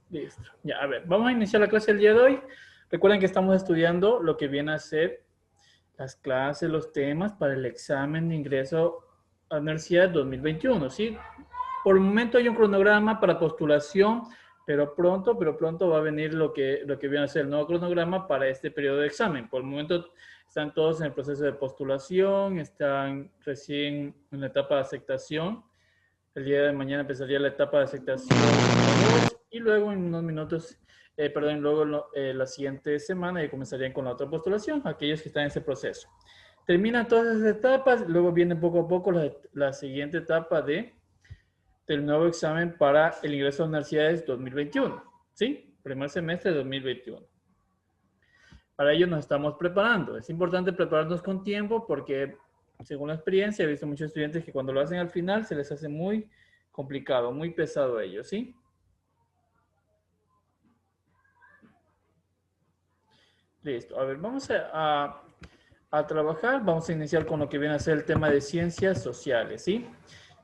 Listo. Ya, a ver, vamos a iniciar la clase del día de hoy. Recuerden que estamos estudiando lo que viene a ser las clases, los temas para el examen de ingreso a la universidad 2021, ¿sí? Por el momento hay un cronograma para postulación, pero pronto va a venir lo que viene a ser el nuevo cronograma para este periodo de examen. Por el momento están todos en el proceso de postulación, están recién en la etapa de aceptación. El día de mañana empezaría la etapa de aceptación y luego en unos minutos, la siguiente semana ya comenzarían con la otra postulación, aquellos que están en ese proceso. Terminan todas esas etapas, luego viene poco a poco la siguiente etapa del nuevo examen para el ingreso a universidades 2021, ¿sí? Primer semestre de 2021. Para ello nos estamos preparando. Es importante prepararnos con tiempo porque, según la experiencia, he visto muchos estudiantes que cuando lo hacen al final se les hace muy complicado, muy pesado a ellos, ¿sí? Listo. A ver, vamos a trabajar. Vamos a iniciar con lo que viene a ser el tema de ciencias sociales, ¿sí?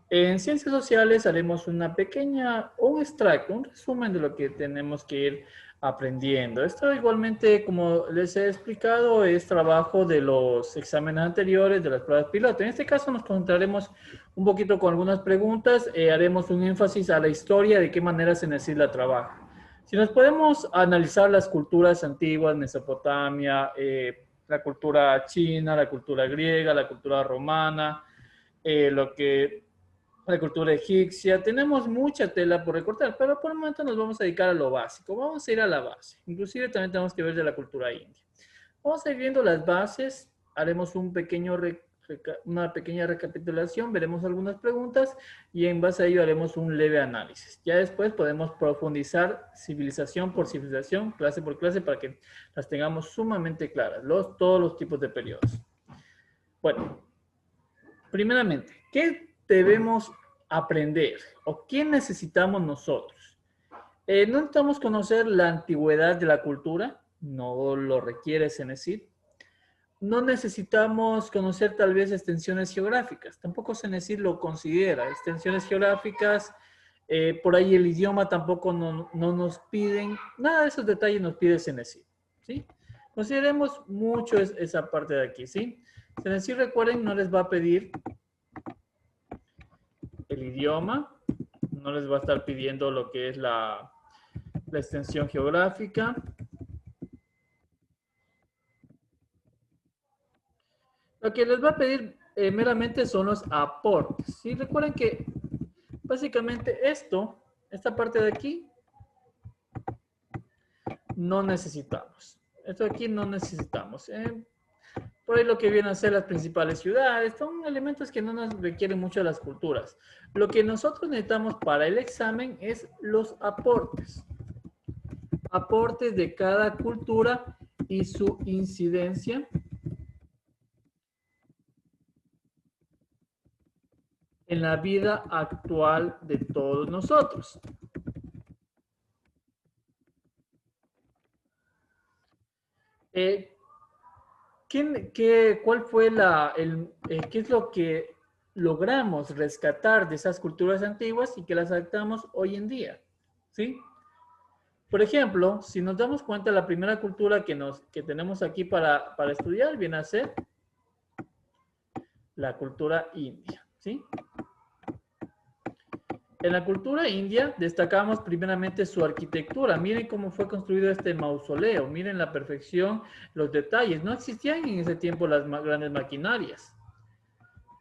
En ciencias sociales haremos un extracto, un resumen de lo que tenemos que ir aprendiendo. Esto igualmente, como les he explicado, es trabajo de los exámenes anteriores, de las pruebas piloto. En este caso nos concentraremos un poquito con algunas preguntas, haremos un énfasis a la historia, de qué manera se necesita trabajo. Si nos podemos analizar las culturas antiguas, Mesopotamia, la cultura china, la cultura griega, la cultura romana, la cultura egipcia, tenemos mucha tela por recortar, pero por el momento nos vamos a dedicar a lo básico, vamos a ir a la base, inclusive también tenemos que ver de la cultura india. Vamos a ir viendo las bases, haremos una pequeña recapitulación, veremos algunas preguntas y en base a ello haremos un leve análisis. Ya después podemos profundizar civilización por civilización, clase por clase, para que las tengamos sumamente claras, todos los tipos de periodos. Bueno, primeramente, ¿qué debemos aprender o qué necesitamos nosotros? No necesitamos conocer la antigüedad de la cultura, no lo requiere CENESID. No necesitamos conocer tal vez extensiones geográficas, tampoco CENESID lo considera. Extensiones geográficas, por ahí el idioma tampoco no nos piden, nada de esos detalles nos pide CENESID, ¿sí? Consideremos mucho esa parte de aquí, ¿sí? CENESID, recuerden, no les va a pedir el idioma, no les va a estar pidiendo lo que es la extensión geográfica. Lo que les va a pedir meramente son los aportes. ¿Sí? Recuerden que básicamente esta parte de aquí, no necesitamos. Esto de aquí no necesitamos. Por ahí lo que vienen a ser las principales ciudades, son elementos que no nos requieren mucho de las culturas. Lo que nosotros necesitamos para el examen es los aportes. Aportes de cada cultura y su incidencia en la vida actual de todos nosotros. ¿Cuál fue qué es lo que logramos rescatar de esas culturas antiguas y que las adaptamos hoy en día? ¿Sí? Por ejemplo, si nos damos cuenta, la primera cultura que tenemos aquí para estudiar viene a ser la cultura india, ¿sí? En la cultura india destacamos primeramente su arquitectura. Miren cómo fue construido este mausoleo. Miren la perfección, los detalles. No existían en ese tiempo las grandes maquinarias.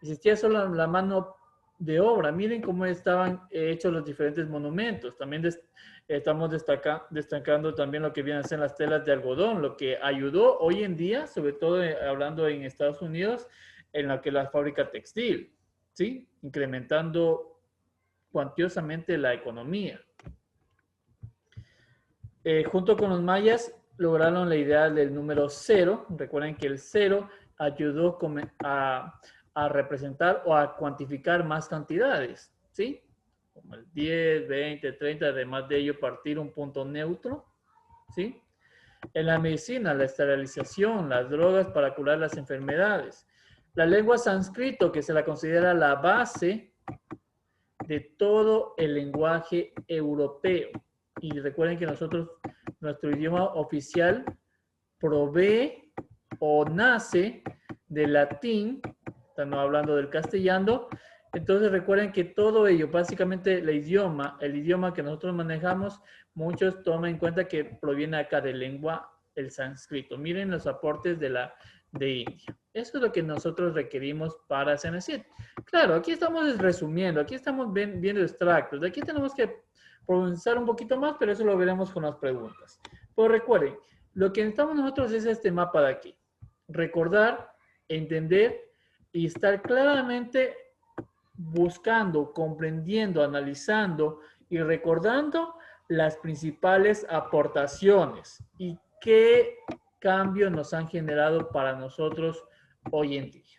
Existía solo la mano de obra. Miren cómo estaban hechos los diferentes monumentos. También estamos destacando también lo que vienen a ser las telas de algodón, lo que ayudó hoy en día, sobre todo hablando en Estados Unidos, en la que la fábrica textil, ¿sí? Incrementando cuantiosamente la economía. Junto con los mayas lograron la idea del número 0. Recuerden que el 0 ayudó a representar o a cuantificar más cantidades, ¿sí? Como el 10, 20, 30, además de ello partir un punto neutro, ¿sí? En la medicina, la esterilización, las drogas para curar las enfermedades. La lengua sánscrito, que se la considera la base de todo el lenguaje europeo. Y recuerden que nosotros, nuestro idioma oficial provee o nace del latín, estamos hablando del castellano. Entonces recuerden que todo ello, básicamente el idioma que nosotros manejamos, muchos toman en cuenta que proviene acá de lengua el sánscrito. Miren los aportes de India. Eso es lo que nosotros requerimos para CENESID. Claro, aquí estamos resumiendo, aquí estamos viendo extractos. De aquí tenemos que profundizar un poquito más, pero eso lo veremos con las preguntas. Pero recuerden, lo que necesitamos nosotros es este mapa de aquí. Recordar, entender y estar claramente buscando, comprendiendo, analizando y recordando las principales aportaciones y qué cambios nos han generado para nosotros hoy en día.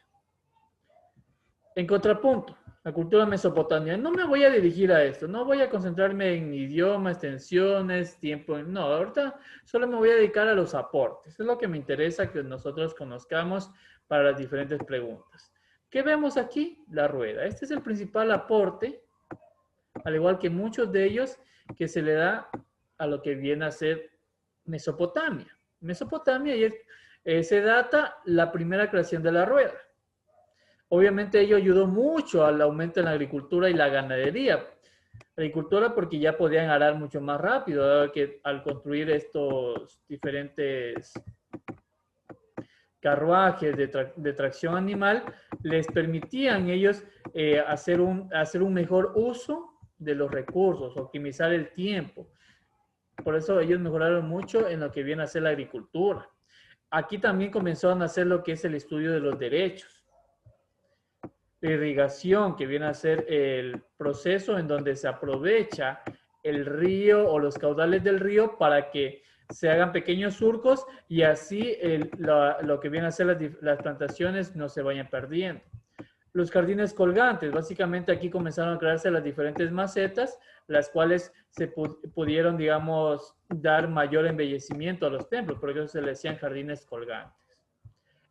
En contrapunto, la cultura mesopotamia, no me voy a dirigir a esto, no voy a concentrarme en idioma, extensiones, tiempo, no, ahorita solo me voy a dedicar a los aportes, es lo que me interesa que nosotros conozcamos para las diferentes preguntas. ¿Qué vemos aquí? La rueda. Este es el principal aporte, al igual que muchos de ellos, que se le da a lo que viene a ser Mesopotamia. Mesopotamia se data la primera creación de la rueda. Obviamente ello ayudó mucho al aumento en la agricultura y la ganadería. Agricultura porque ya podían arar mucho más rápido, dado que al construir estos diferentes carruajes de tracción animal, les permitían ellos hacer un mejor uso de los recursos, optimizar el tiempo. Por eso ellos mejoraron mucho en lo que viene a ser la agricultura. Aquí también comenzaron a hacer lo que es el estudio de los derechos. La irrigación, que viene a ser el proceso en donde se aprovecha el río o los caudales del río para que se hagan pequeños surcos y así lo que viene a ser las plantaciones no se vayan perdiendo. Los jardines colgantes, básicamente aquí comenzaron a crearse las diferentes macetas, las cuales se pudieron, digamos, dar mayor embellecimiento a los templos, por eso se le decían jardines colgantes.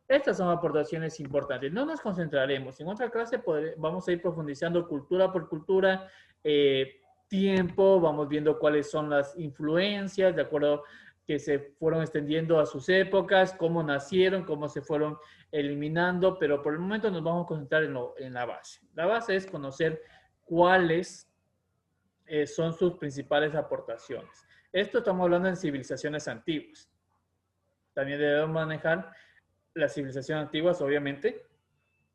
Estas son aportaciones importantes. No nos concentraremos. En otra clase vamos a ir profundizando cultura por cultura, tiempo, vamos viendo cuáles son las influencias, de acuerdo que se fueron extendiendo a sus épocas, cómo nacieron, cómo se fueron eliminando, pero por el momento nos vamos a concentrar en la base. La base es conocer cuáles son sus principales aportaciones. Esto estamos hablando de civilizaciones antiguas. También debemos manejar las civilizaciones antiguas, obviamente,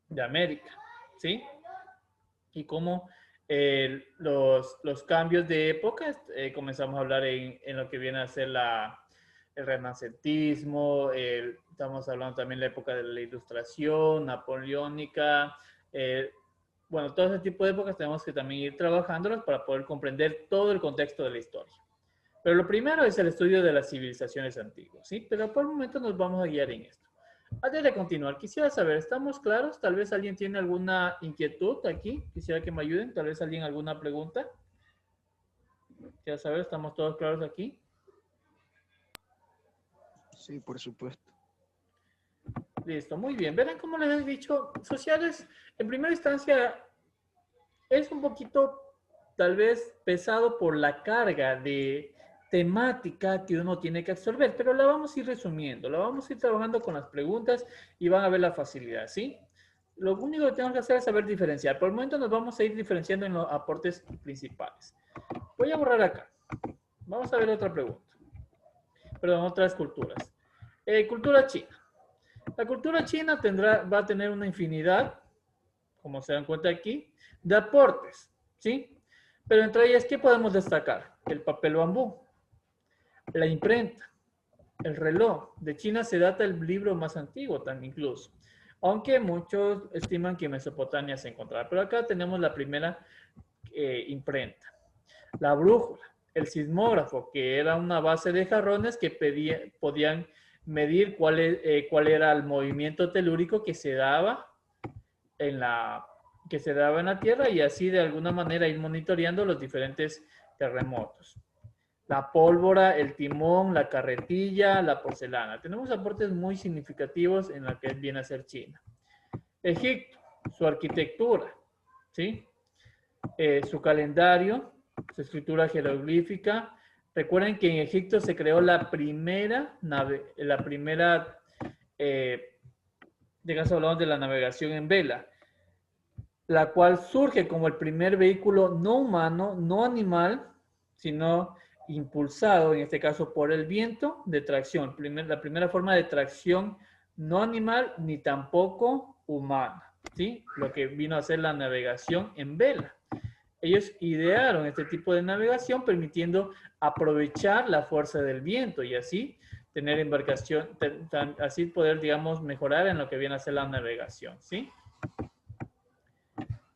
de América, ¿sí? Y cómo los cambios de época, comenzamos a hablar en lo que viene a ser el renacentismo, estamos hablando también de la época de la ilustración, napoleónica, bueno, todo ese tipo de épocas tenemos que también ir trabajándolas para poder comprender todo el contexto de la historia. Pero lo primero es el estudio de las civilizaciones antiguas, ¿sí? Pero por el momento nos vamos a guiar en esto. Antes de continuar, quisiera saber, ¿estamos claros? Tal vez alguien tiene alguna inquietud aquí. Quisiera que me ayuden. Tal vez alguien alguna pregunta. Quisiera saber, ¿estamos todos claros aquí? Sí, por supuesto. Listo, muy bien. Verán, como les he dicho, sociales, en primera instancia, es un poquito, tal vez, pesado por la carga de temática que uno tiene que absorber, pero la vamos a ir resumiendo, la vamos a ir trabajando con las preguntas y van a ver la facilidad, ¿sí? Lo único que tenemos que hacer es saber diferenciar. Por el momento nos vamos a ir diferenciando en los aportes principales. Voy a borrar acá. Vamos a ver otra pregunta. Perdón, otras culturas. Cultura china. La cultura china va a tener una infinidad, como se dan cuenta aquí, de aportes, ¿sí? Pero entre ellas, ¿qué podemos destacar? El papel bambú, la imprenta, el reloj. De China se data el libro más antiguo también incluso, aunque muchos estiman que en Mesopotamia se encontraba. Pero acá tenemos la primera imprenta. La brújula, el sismógrafo, que era una base de jarrones que podían medir cuál era el movimiento telúrico que se daba en la Tierra y así de alguna manera ir monitoreando los diferentes terremotos. La pólvora, el timón, la carretilla, la porcelana. Tenemos aportes muy significativos en la que viene a ser China. Egipto, su arquitectura, ¿sí? Su calendario, su escritura jeroglífica, Recuerden que en Egipto se creó la primera de caso hablamos de la navegación en vela, la cual surge como el primer vehículo no humano, no animal, sino impulsado, en este caso por el viento, de tracción. La primera forma de tracción no animal ni tampoco humana, ¿sí? Lo que vino a ser la navegación en vela. Ellos idearon este tipo de navegación permitiendo aprovechar la fuerza del viento y así tener embarcación, así poder, digamos, mejorar en lo que viene a ser la navegación, ¿sí?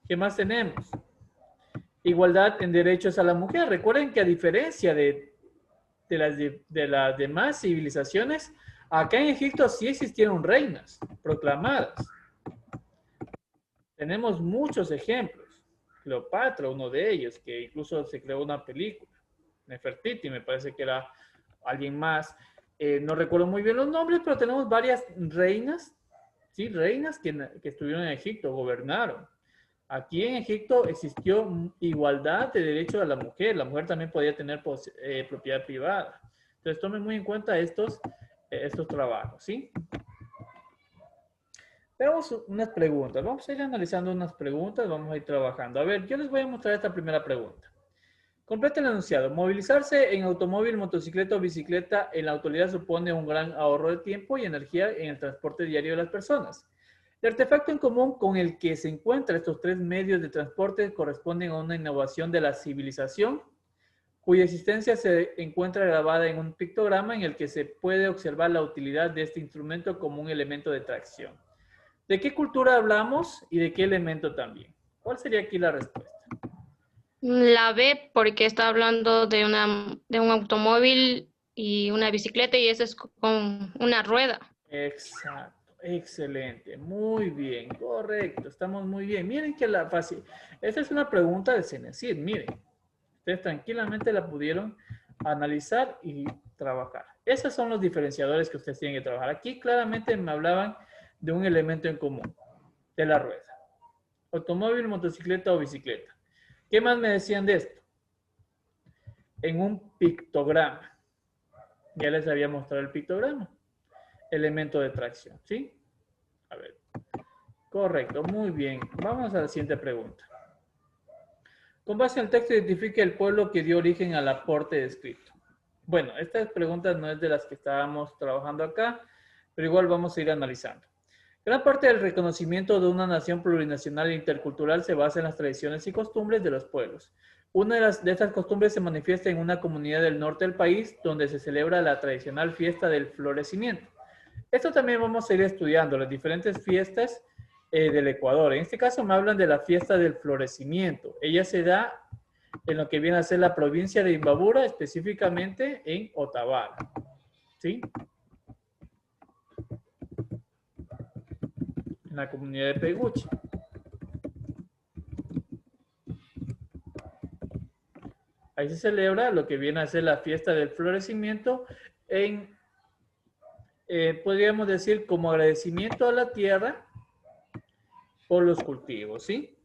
¿Qué más tenemos? Igualdad en derechos a la mujer. Recuerden que a diferencia de las demás civilizaciones, acá en Egipto sí existieron reinas proclamadas. Tenemos muchos ejemplos. Cleopatra, uno de ellos, que incluso se creó una película. Nefertiti, me parece que era alguien más. No recuerdo muy bien los nombres, pero tenemos varias reinas, ¿sí? Reinas que estuvieron en Egipto, gobernaron. Aquí en Egipto existió igualdad de derechos a la mujer. La mujer también podía tener propiedad privada. Entonces tomen muy en cuenta estos trabajos, ¿sí? Veamos unas preguntas. Vamos a ir analizando unas preguntas, vamos a ir trabajando. A ver, yo les voy a mostrar esta primera pregunta. Completa el enunciado. Movilizarse en automóvil, motocicleta o bicicleta en la autoridad supone un gran ahorro de tiempo y energía en el transporte diario de las personas. El artefacto en común con el que se encuentran estos tres medios de transporte corresponden a una innovación de la civilización, cuya existencia se encuentra grabada en un pictograma en el que se puede observar la utilidad de este instrumento como un elemento de tracción. ¿De qué cultura hablamos y de qué elemento también? ¿Cuál sería aquí la respuesta? La B, porque está hablando de un automóvil y una bicicleta y eso es con una rueda. Exacto, excelente, muy bien, correcto, estamos muy bien. Miren que la fácil, esta es una pregunta de Cenecit, miren, ustedes tranquilamente la pudieron analizar y trabajar. Esos son los diferenciadores que ustedes tienen que trabajar. Aquí claramente me hablaban de un elemento en común, de la rueda. Automóvil, motocicleta o bicicleta. ¿Qué más me decían de esto? En un pictograma. Ya les había mostrado el pictograma. Elemento de tracción, ¿sí? A ver. Correcto, muy bien. Vamos a la siguiente pregunta. Con base en el texto, identifique el pueblo que dio origen al aporte descrito. Bueno, estas preguntas no es de las que estábamos trabajando acá, pero igual vamos a ir analizando. Gran parte del reconocimiento de una nación plurinacional e intercultural se basa en las tradiciones y costumbres de los pueblos. Una de estas costumbres se manifiesta en una comunidad del norte del país, donde se celebra la tradicional fiesta del florecimiento. Esto también vamos a ir estudiando, las diferentes fiestas del Ecuador. En este caso me hablan de la fiesta del florecimiento. Ella se da en lo que viene a ser la provincia de Imbabura, específicamente en Otavalo. ¿Sí? En la comunidad de Peguchi. Ahí se celebra lo que viene a ser la fiesta del florecimiento en, podríamos decir, como agradecimiento a la tierra por los cultivos, ¿sí?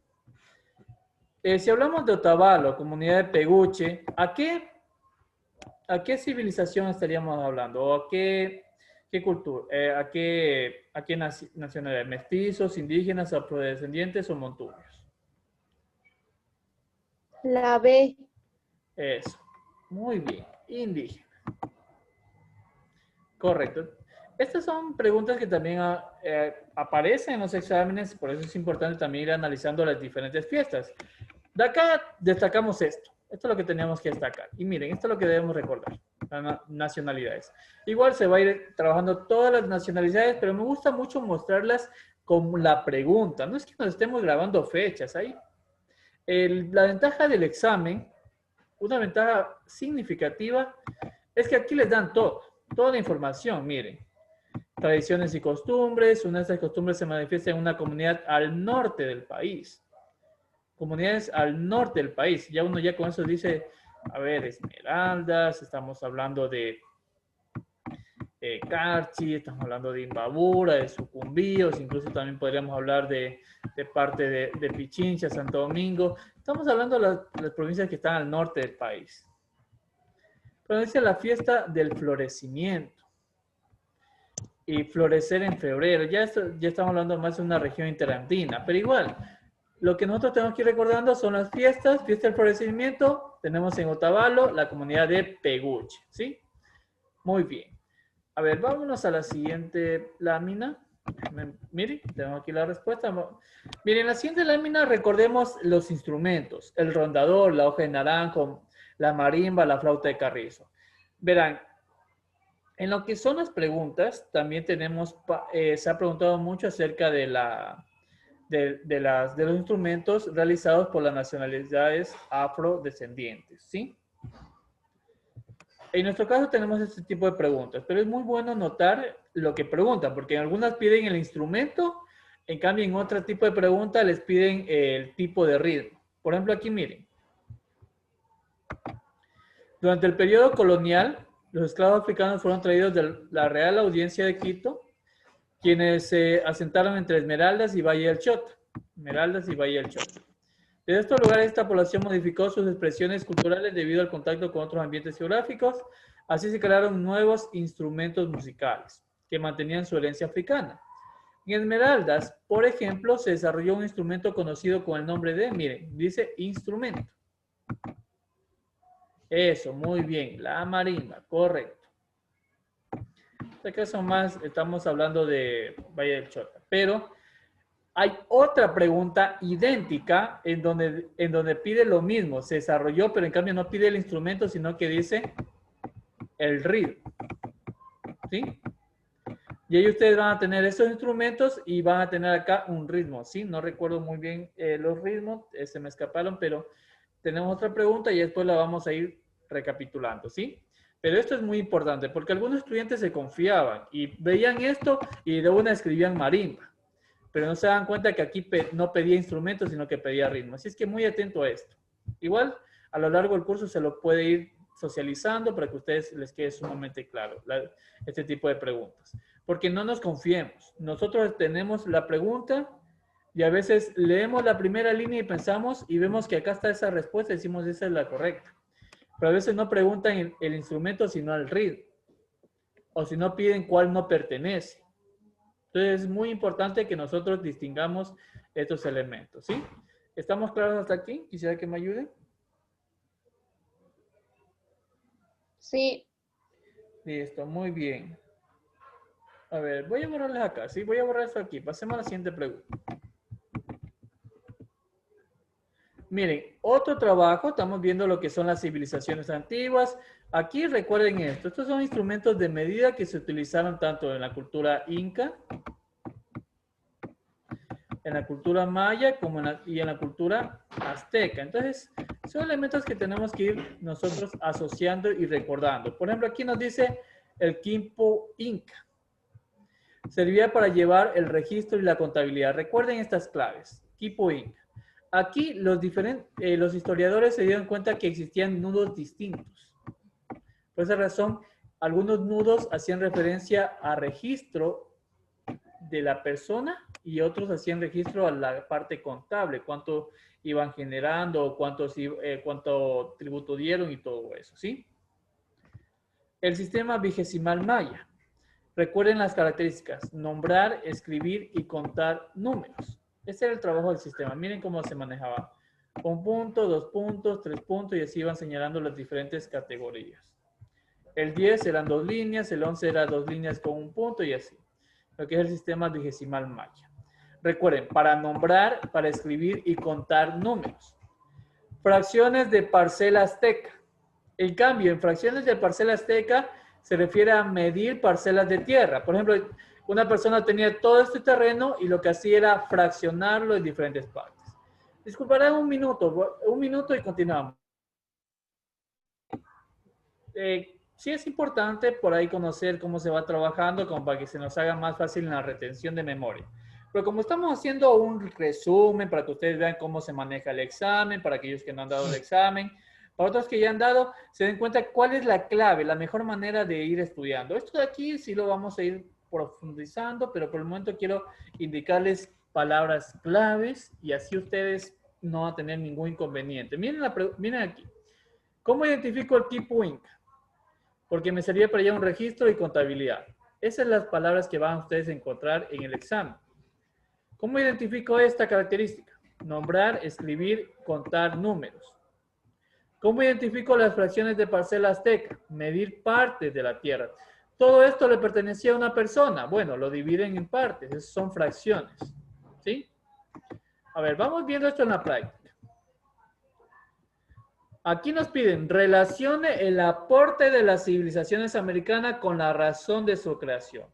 Si hablamos de Otavalo, comunidad de Peguche, ¿a qué civilización estaríamos hablando? ¿O a qué cultura? ¿A qué nacionalidad? ¿Mestizos, indígenas, afrodescendientes o montubios? La B. Eso. Muy bien. Indígena. Correcto. Estas son preguntas que también aparecen en los exámenes, por eso es importante también ir analizando las diferentes fiestas. De acá destacamos esto. Esto es lo que teníamos que destacar. Y miren, esto es lo que debemos recordar. Las nacionalidades. Igual se va a ir trabajando todas las nacionalidades, pero me gusta mucho mostrarlas con la pregunta. No es que nos estemos grabando fechas ahí. La ventaja del examen, una ventaja significativa, es que aquí les dan toda la información. Miren, tradiciones y costumbres. Una de estas costumbres se manifiesta en una comunidad al norte del país. Comunidades al norte del país. Ya uno ya con eso dice, a ver, Esmeraldas, estamos hablando de Carchi, estamos hablando de Imbabura, de Sucumbíos, incluso también podríamos hablar de parte de Pichincha, Santo Domingo. Estamos hablando de las provincias que están al norte del país. Pero dice la fiesta del florecimiento. Y florecer en febrero. Ya estamos hablando más de una región interandina. Pero igual, lo que nosotros tenemos que ir recordando son las fiestas. Fiesta del florecimiento. Tenemos en Otavalo la comunidad de Peguche. ¿Sí? Muy bien. A ver, vámonos a la siguiente lámina. Miren, tengo aquí la respuesta. Miren, en la siguiente lámina recordemos los instrumentos. El rondador, la hoja de naranjo, la marimba, la flauta de carrizo. Verán, en lo que son las preguntas, también tenemos, se ha preguntado mucho acerca de, de los instrumentos realizados por las nacionalidades afrodescendientes, ¿sí? En nuestro caso tenemos este tipo de preguntas, pero es muy bueno notar lo que preguntan, porque en algunas piden el instrumento, en cambio en otro tipo de pregunta les piden el tipo de ritmo. Por ejemplo, aquí miren. Durante el periodo colonial, los esclavos africanos fueron traídos de la Real Audiencia de Quito, quienes se asentaron entre Esmeraldas y Valle del Chota. Esmeraldas y Valle del Chota. Desde estos lugares, esta población modificó sus expresiones culturales debido al contacto con otros ambientes geográficos. Así se crearon nuevos instrumentos musicales que mantenían su herencia africana. En Esmeraldas, por ejemplo, se desarrolló un instrumento conocido con el nombre de, miren, dice instrumento. Eso, muy bien, la marimba, correcto. En este caso más estamos hablando de Valle del Chota, pero hay otra pregunta idéntica en donde pide lo mismo, se desarrolló, pero en cambio no pide el instrumento, sino que dice el ritmo. ¿Sí? Y ahí ustedes van a tener esos instrumentos y van a tener acá un ritmo, ¿sí? No recuerdo muy bien los ritmos, se me escaparon, pero tenemos otra pregunta y después la vamos a ir recapitulando, ¿sí? Pero esto es muy importante porque algunos estudiantes se confiaban y veían esto y de una escribían marimba. Pero no se dan cuenta que aquí no pedía instrumentos, sino que pedía ritmo. Así es que muy atento a esto. Igual, a lo largo del curso se lo puede ir socializando para que a ustedes les quede sumamente claro este tipo de preguntas. Porque no nos confiemos. Nosotros tenemos la pregunta y a veces leemos la primera línea y pensamos y vemos que acá está esa respuesta y decimos esa es la correcta. Pero a veces no preguntan el instrumento, sino el ritmo. O si no piden cuál no pertenece. Entonces es muy importante que nosotros distingamos estos elementos, ¿sí? ¿Estamos claros hasta aquí? Quisiera que me ayuden. Sí. Listo, muy bien. A ver, voy a borrarles acá, ¿sí? Voy a borrar esto aquí. Pasemos a la siguiente pregunta. Miren, otro trabajo, estamos viendo lo que son las civilizaciones antiguas. Aquí recuerden esto, estos son instrumentos de medida que se utilizaron tanto en la cultura inca, en la cultura maya como en la cultura azteca. Entonces, son elementos que tenemos que ir nosotros asociando y recordando. Por ejemplo, aquí nos dice el quipu inca. Servía para llevar el registro y la contabilidad. Recuerden estas claves. Quipu inca. Aquí los historiadores se dieron cuenta que existían nudos distintos. Por esa razón, algunos nudos hacían referencia a registro de la persona y otros hacían registro a la parte contable, cuánto iban generando, cuánto tributo dieron y todo eso, ¿sí? El sistema vigesimal maya. Recuerden las características, nombrar, escribir y contar números. Ese era el trabajo del sistema. Miren cómo se manejaba. Un punto, 2 puntos, 3 puntos y así iban señalando las diferentes categorías. El 10 eran 2 líneas, el 11 era 2 líneas con un punto y así. Lo que es el sistema vigesimal maya. Recuerden, para nombrar, para escribir y contar números. Fracciones de parcela azteca. En cambio, en fracciones de parcela azteca se refiere a medir parcelas de tierra. Por ejemplo, una persona tenía todo este terreno y lo que hacía era fraccionarlo en diferentes partes. Disculparán un minuto y continuamos. Sí es importante por ahí conocer cómo se va trabajando, como para que se nos haga más fácil en la retención de memoria. Pero como estamos haciendo un resumen para que ustedes vean cómo se maneja el examen, para aquellos que no han dado el examen, para otros que ya han dado, se den cuenta cuál es la clave, la mejor manera de ir estudiando. Esto de aquí sí lo vamos a ir profundizando, pero por el momento quiero indicarles palabras claves y así ustedes no van a tener ningún inconveniente. Miren aquí. ¿Cómo identifico el tipo inca? porque me servía para llevar un registro y contabilidad. Esas son las palabras que van ustedes a encontrar en el examen. ¿Cómo identifico esta característica? Nombrar, escribir, contar números. ¿Cómo identifico las fracciones de parcela azteca? Medir partes de la tierra. Todo esto le pertenecía a una persona. Bueno, lo dividen en partes. Esas son fracciones. ¿Sí? A ver, vamos viendo esto en la práctica. Aquí nos piden, relacione el aporte de las civilizaciones americanas con la razón de su creación.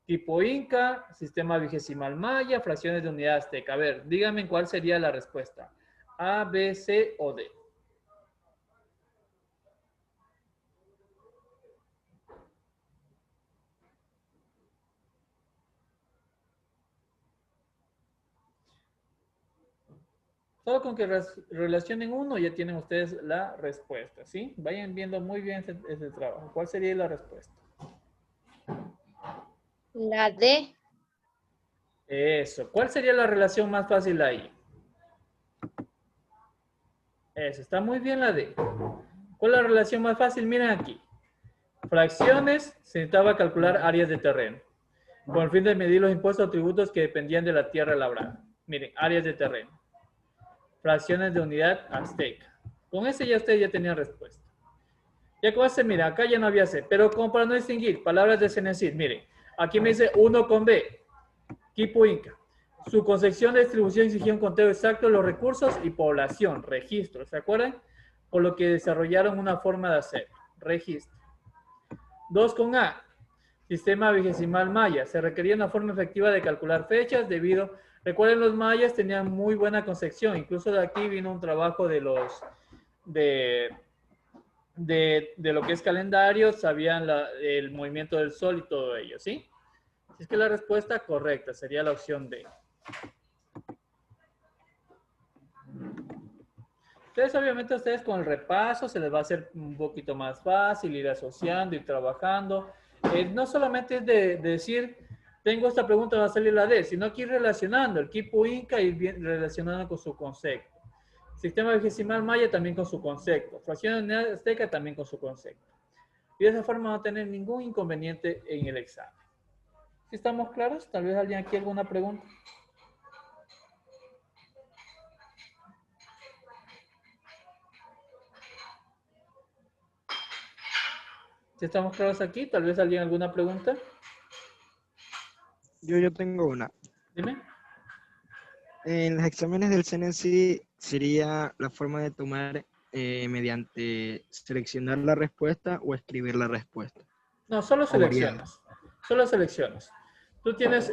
Tipo Inca, sistema vigesimal maya, fracciones de unidad azteca. A ver, díganme cuál sería la respuesta. A, B, C o D. Solo con que relacionen uno ya tienen ustedes la respuesta, ¿sí? Vayan viendo muy bien ese trabajo. ¿Cuál sería la respuesta? La D. Eso. ¿Cuál sería la relación más fácil ahí? Eso. Está muy bien la D. ¿Cuál es la relación más fácil? Miren aquí. Fracciones, se necesitaba calcular áreas de terreno, con el fin de medir los impuestos o tributos que dependían de la tierra labrada. Miren, áreas de terreno. Fracciones de unidad azteca. Con ese ya ustedes ya tenían respuesta. Ya con ese, mira, acá ya no había C, pero como para no distinguir, palabras de Cenecit, miren, aquí me dice 1 con B, Quipu Inca. Su concepción de distribución exigía un conteo exacto de los recursos y población, registro, ¿se acuerdan? Por lo que desarrollaron una forma de hacer, registro. 2 con A, sistema vigesimal maya. Se requería una forma efectiva de calcular fechas debido, recuerden, los mayas tenían muy buena concepción. Incluso de aquí vino un trabajo de los, de lo que es calendario, sabían el movimiento del sol y todo ello, ¿sí? Así es que la respuesta correcta sería la opción D. Entonces, obviamente, a ustedes con el repaso se les va a hacer un poquito más fácil ir asociando, ir trabajando. No solamente es de decir, tengo esta pregunta, va a salir la D, sino que ir relacionando el Quipu Inca y ir relacionando con su concepto. Sistema vigesimal maya también con su concepto. Fracción de unidad azteca también con su concepto. Y de esa forma no tener ningún inconveniente en el examen. ¿Sí estamos claros? Tal vez alguien aquí alguna pregunta. ¿Sí estamos claros aquí? Tal vez alguien alguna pregunta. Yo tengo una. Dime. En los exámenes del CNC sería la forma de tomar mediante seleccionar la respuesta o escribir la respuesta. No, solo seleccionas. Solo seleccionas. Tú tienes,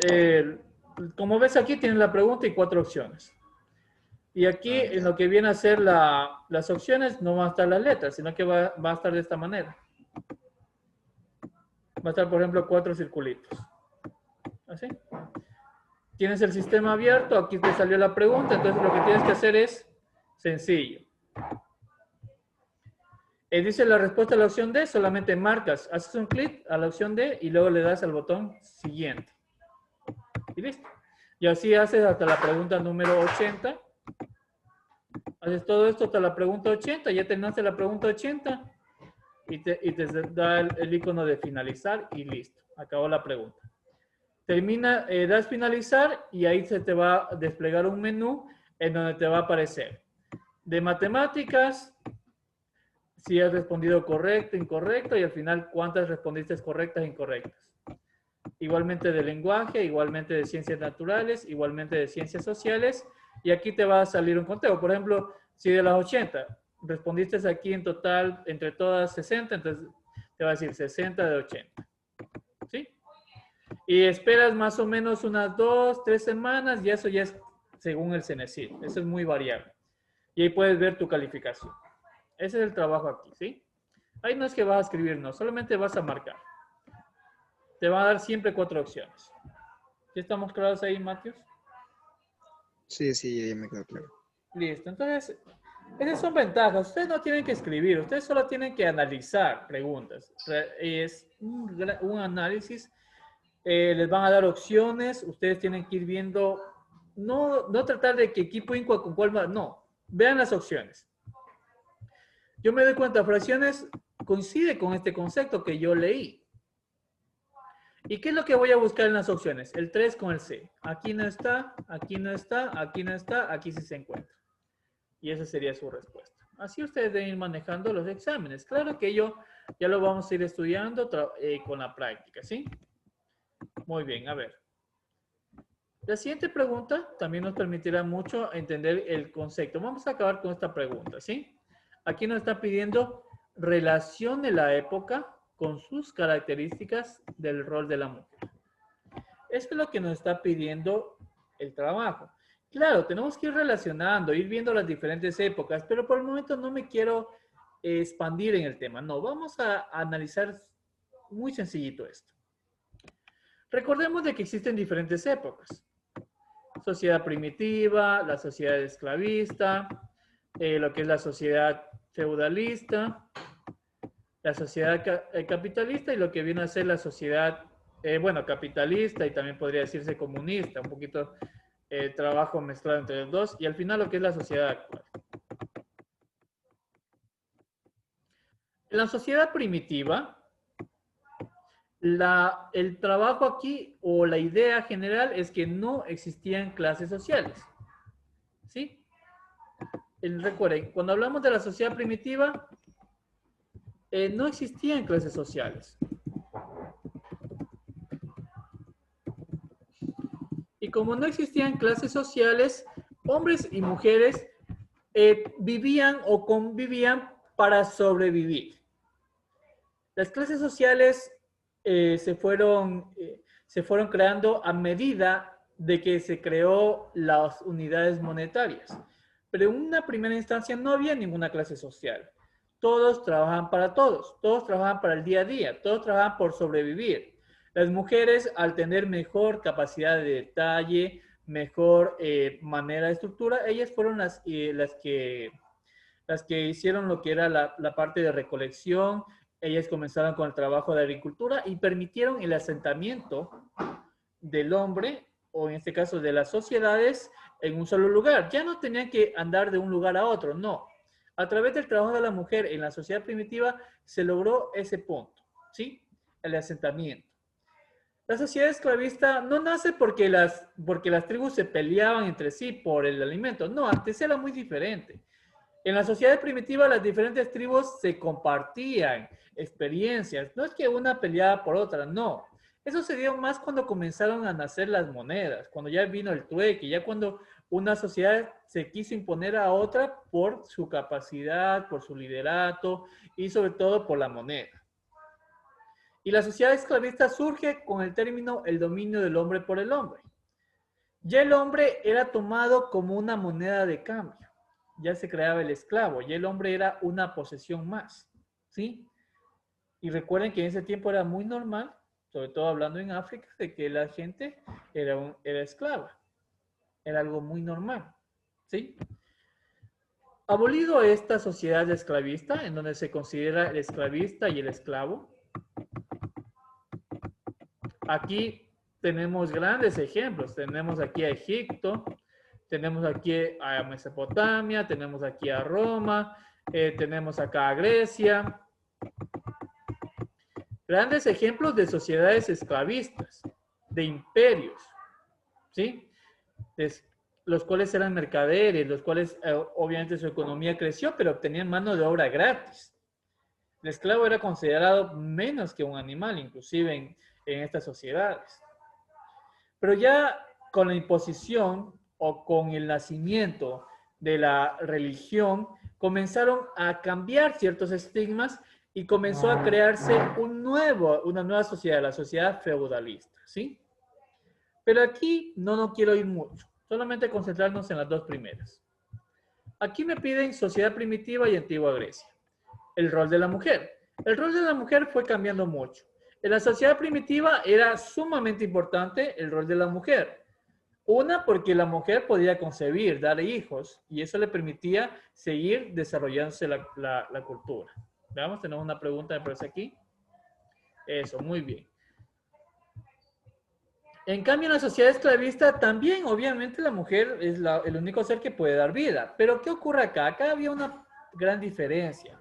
como ves aquí, tienes la pregunta y 4 opciones. Y aquí, en lo que viene a ser las opciones, no van a estar las letras, sino que va a estar de esta manera. Va a estar, por ejemplo, 4 circulitos. ¿Así? Tienes el sistema abierto, aquí te salió la pregunta, entonces lo que tienes que hacer es sencillo. Dice la respuesta a la opción D, solamente marcas, haces un clic a la opción D y luego le das al botón siguiente. Y listo. Y así haces hasta la pregunta número 80. Haces todo esto hasta la pregunta 80, ya terminaste la pregunta 80 y te da el icono de finalizar y listo. Acabó la pregunta. Termina, das finalizar y ahí se te va a desplegar un menú en donde te va a aparecer de matemáticas, si has respondido correcto, incorrecto y al final cuántas respondiste correctas e incorrectas. Igualmente de lenguaje, igualmente de ciencias naturales, igualmente de ciencias sociales y aquí te va a salir un conteo. Por ejemplo, si de las 80 respondiste aquí en total entre todas 60, entonces te va a decir 60 de 80. ¿Sí? Y esperas más o menos unas 2, 3 semanas y eso ya es según el CENESID. Eso es muy variable. Y ahí puedes ver tu calificación. Ese es el trabajo aquí, ¿sí? Ahí no es que vas a escribir, no. Solamente vas a marcar. Te va a dar siempre 4 opciones. ¿Sí estamos claros ahí, Matius? Sí, ya me quedó claro. Listo. Entonces, esas son ventajas. Ustedes no tienen que escribir. Ustedes solo tienen que analizar preguntas. Es un análisis. Les van a dar opciones, ustedes tienen que ir viendo, no tratar de que equipo Inca con cuál va, no, vean las opciones. Yo me doy cuenta, fracciones coincide con este concepto que yo leí. ¿Y qué es lo que voy a buscar en las opciones? El 3 con el C. Aquí no está, aquí no está, aquí no está, aquí sí se encuentra. Y esa sería su respuesta. Así ustedes deben ir manejando los exámenes. Claro que ello ya lo vamos a ir estudiando con la práctica, ¿sí? Muy bien, a ver. La siguiente pregunta también nos permitirá mucho entender el concepto. Vamos a acabar con esta pregunta, ¿sí? Aquí nos está pidiendo relación de la época con sus características del rol de la mujer. Esto es lo que nos está pidiendo el trabajo. Claro, tenemos que ir relacionando, ir viendo las diferentes épocas, pero por el momento no me quiero expandir en el tema. No, vamos a analizar muy sencillito esto. Recordemos de que existen diferentes épocas. Sociedad primitiva, la sociedad esclavista, lo que es la sociedad feudalista, la sociedad capitalista y lo que viene a ser la sociedad, bueno, capitalista y también podría decirse comunista, un poquito trabajo mezclado entre los dos, y al final lo que es la sociedad actual. En la sociedad primitiva, el trabajo aquí o la idea general es que no existían clases sociales. ¿Sí? Recuerden, cuando hablamos de la sociedad primitiva, no existían clases sociales. Y como no existían clases sociales, hombres y mujeres vivían o convivían para sobrevivir. Las clases sociales se fueron creando a medida de que se creó las unidades monetarias. Pero en una primera instancia no había ninguna clase social. Todos trabajaban para todos trabajaban para el día a día, todos trabajaban por sobrevivir. Las mujeres, al tener mejor capacidad de detalle, mejor manera de estructura, ellas fueron las que hicieron lo que era la parte de recolección. Ellas comenzaron con el trabajo de agricultura y permitieron el asentamiento del hombre, o en este caso de las sociedades, en un solo lugar. Ya no tenían que andar de un lugar a otro, no. A través del trabajo de la mujer en la sociedad primitiva se logró ese punto, ¿sí? El asentamiento. La sociedad esclavista no nace porque las tribus se peleaban entre sí por el alimento. No, antes era muy diferente. En la sociedad primitiva las diferentes tribus se compartían experiencias. No es que una peleaba por otra, no. Eso se dio más cuando comenzaron a nacer las monedas, cuando ya vino el trueque, ya cuando una sociedad se quiso imponer a otra por su capacidad, por su liderato y sobre todo por la moneda. Y la sociedad esclavista surge con el término el dominio del hombre por el hombre. Ya el hombre era tomado como una moneda de cambio. Ya se creaba el esclavo, ya el hombre era una posesión más, ¿sí? Y recuerden que en ese tiempo era muy normal, sobre todo hablando en África, de que la gente era esclava. Era algo muy normal, ¿sí? Abolido esta sociedad esclavista, en donde se considera el esclavista y el esclavo, aquí tenemos grandes ejemplos. Tenemos aquí a Egipto, tenemos aquí a Mesopotamia, tenemos aquí a Roma, tenemos acá a Grecia. Grandes ejemplos de sociedades esclavistas, de imperios, ¿sí? Los cuales eran mercaderes, los cuales obviamente su economía creció, pero obtenían mano de obra gratis. El esclavo era considerado menos que un animal, inclusive en estas sociedades. Pero ya con la imposición o con el nacimiento de la religión, comenzaron a cambiar ciertos estigmas y comenzó a crearse una nueva sociedad, la sociedad feudalista, ¿sí? Pero aquí no quiero ir mucho, solamente concentrarnos en las dos primeras. Aquí me piden sociedad primitiva y antigua Grecia. El rol de la mujer. El rol de la mujer fue cambiando mucho. En la sociedad primitiva era sumamente importante el rol de la mujer. Una, porque la mujer podía concebir, dar hijos, y eso le permitía seguir desarrollándose la cultura. Veamos, tenemos una pregunta, me parece aquí. Eso, muy bien. En cambio, en la sociedad esclavista también, obviamente, la mujer es el único ser que puede dar vida. Pero, ¿qué ocurre acá? Acá había una gran diferencia.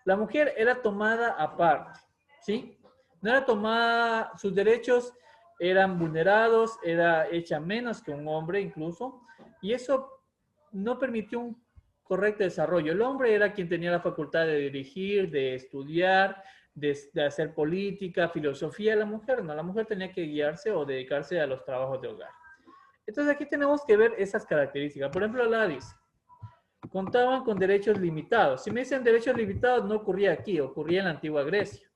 La mujer era tomada aparte, ¿sí? No era tomada, sus derechos eran vulnerados, era hecha menos que un hombre incluso, y eso no permitió un correcto desarrollo. El hombre era quien tenía la facultad de dirigir, de estudiar, de hacer política, filosofía. La mujer no, la mujer tenía que guiarse o dedicarse a los trabajos de hogar. Entonces aquí tenemos que ver esas características. Por ejemplo, la dice, contaban con derechos limitados. Si me dicen derechos limitados, no ocurría aquí, ocurría en la antigua Grecia.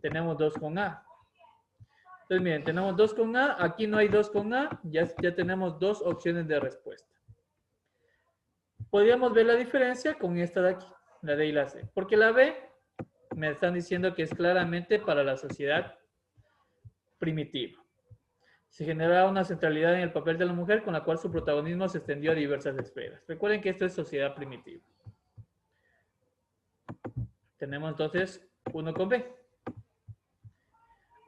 Tenemos 2 con A. Entonces, miren, tenemos 2 con A, aquí no hay 2 con A, ya tenemos 2 opciones de respuesta. Podríamos ver la diferencia con esta de aquí, la D y la C. Porque la B me están diciendo que es claramente para la sociedad primitiva. Se generaba una centralidad en el papel de la mujer con la cual su protagonismo se extendió a diversas esferas. Recuerden que esto es sociedad primitiva. Tenemos entonces 1 con B.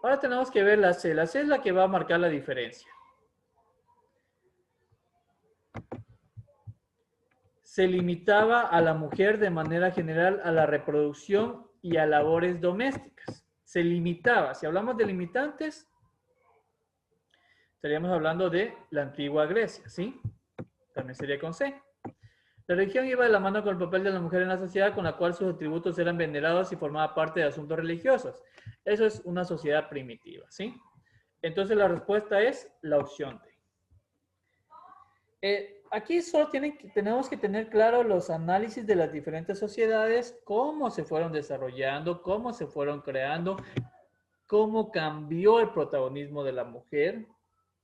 Ahora tenemos que ver la C. La C es la que va a marcar la diferencia. Se limitaba a la mujer de manera general a la reproducción y a labores domésticas. Se limitaba. Si hablamos de limitantes, estaríamos hablando de la antigua Grecia, ¿sí? También sería con C. La religión iba de la mano con el papel de la mujer en la sociedad, con la cual sus atributos eran venerados y formaba parte de asuntos religiosos. Eso es una sociedad primitiva, ¿sí? Entonces la respuesta es la opción D. Aquí solo tenemos que tener claro los análisis de las diferentes sociedades, cómo se fueron desarrollando, cómo se fueron creando, cómo cambió el protagonismo de la mujer,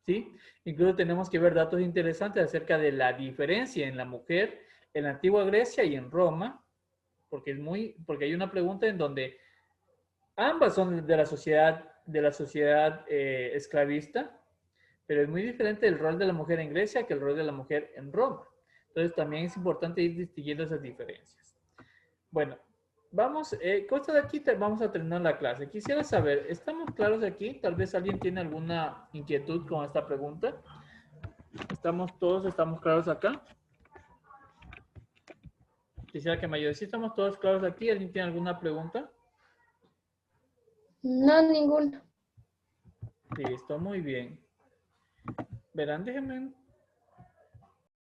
¿sí? Incluso tenemos que ver datos interesantes acerca de la diferencia en la mujer en la antigua Grecia y en Roma, porque hay una pregunta en donde ambas son de la sociedad esclavista, pero es muy diferente el rol de la mujer en Grecia que el rol de la mujer en Roma. Entonces también es importante ir distinguiendo esas diferencias. Bueno, vamos, cosas de aquí vamos a terminar la clase. Quisiera saber, ¿estamos claros aquí? Tal vez alguien tiene alguna inquietud con esta pregunta. ¿Estamos claros acá? Quisiera que me ayude. ¿Sí estamos todos claros aquí? ¿Alguien tiene alguna pregunta? No, ninguno. Listo, muy bien. Verán, déjenme